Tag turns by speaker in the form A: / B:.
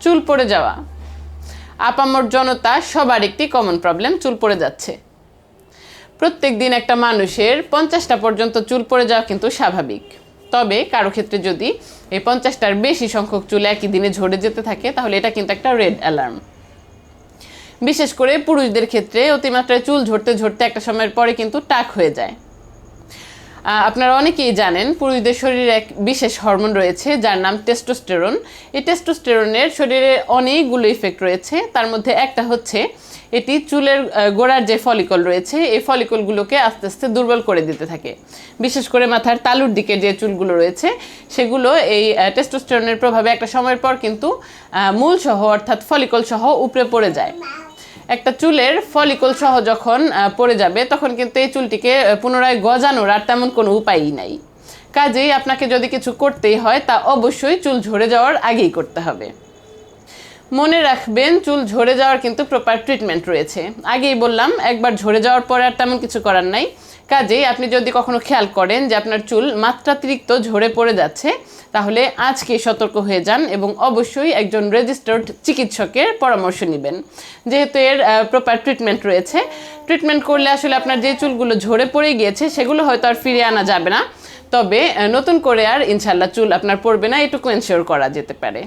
A: চুল পড়ে যাওয়া আপামর জনতা সবার একটি কমন প্রবলেম, চুল পড়ে যাচ্ছে। প্রত্যেক দিন একটা মানুষের 50টা পর্যন্ত চুল পড়ে যাওয়া কিন্তু স্বাভাবিক। তবে কারো ক্ষেত্রে যদি এই 50টার বেশি সংখ্যক চুল একই দিনে ঝরে যেতে থাকে তাহলে এটা কিন্তু একটা রেড অ্যালার্ম। বিশেষ করে পুরুষদের ক্ষেত্রে অতিমাত্রায় চুল ঝরতে ঝরতে একটা সময়ের পরে কিন্তু টাক হয়ে যায়। আপনারা অনেকেই জানেন পুরুষদের শরীরে এক বিশেষ হরমোন রয়েছে যার নাম টেস্টোস্টেরন। এই টেস্টোস্টেরনের শরীরে অনেকগুলো ইফেক্ট রয়েছে। তার মধ্যে একটা হচ্ছে এটি চুলের গোড়ার যে ফলিকল রয়েছে এই ফলিকলগুলোকে আস্তে আস্তে দুর্বল করে দিতে থাকে। বিশেষ করে মাথার তালুর দিকে যে চুলগুলো রয়েছে সেগুলো এই টেস্টোস্টেরনের প্রভাবে একটা সময়ের পর কিন্তু মূল সহ অর্থাৎ ফলিকল সহ উপড়ে পড়ে যায়। একটা চুলের ফলিকল সহ যখন পড়ে যাবে তখন কিন্তু এই চুলটিকে পুনরায় গজানোর আর তেমন কোনো উপায়ই নাই। কাজেই আপনাকে যদি কিছু করতেই হয় তা অবশ্যই চুল ঝরে যাওয়ার আগেই করতে হবে। মনে রাখবেন চুল ঝরে যাওয়ার কিন্তু প্রপার ট্রিটমেন্ট রয়েছে। আগেই বললাম একবার ঝরে যাওয়ার পরে আর তেমন কিছু করার নাই। কাজেই আপনি যদি কখনো খেয়াল করেন যে আপনার চুল মাত্রাতিরিক্ত ঝরে পড়ে যাচ্ছে তাহলে আজকেই সতর্ক হয়ে যান এবং অবশ্যই একজন রেজিস্টার্ড চিকিৎসকের পরামর্শ নেবেন। যেহেতু এর প্রপার ট্রিটমেন্ট রয়েছে, ট্রিটমেন্ট করলে আসলে আপনার যে চুলগুলো ঝরে পড়ে গিয়েছে সেগুলো হয়তো আর ফিরিয়ে আনা যাবে না, তবে নতুন করে আর ইনশাল্লাহ চুল আপনার পড়বে না, এটুকু এনশিওর করা যেতে পারে।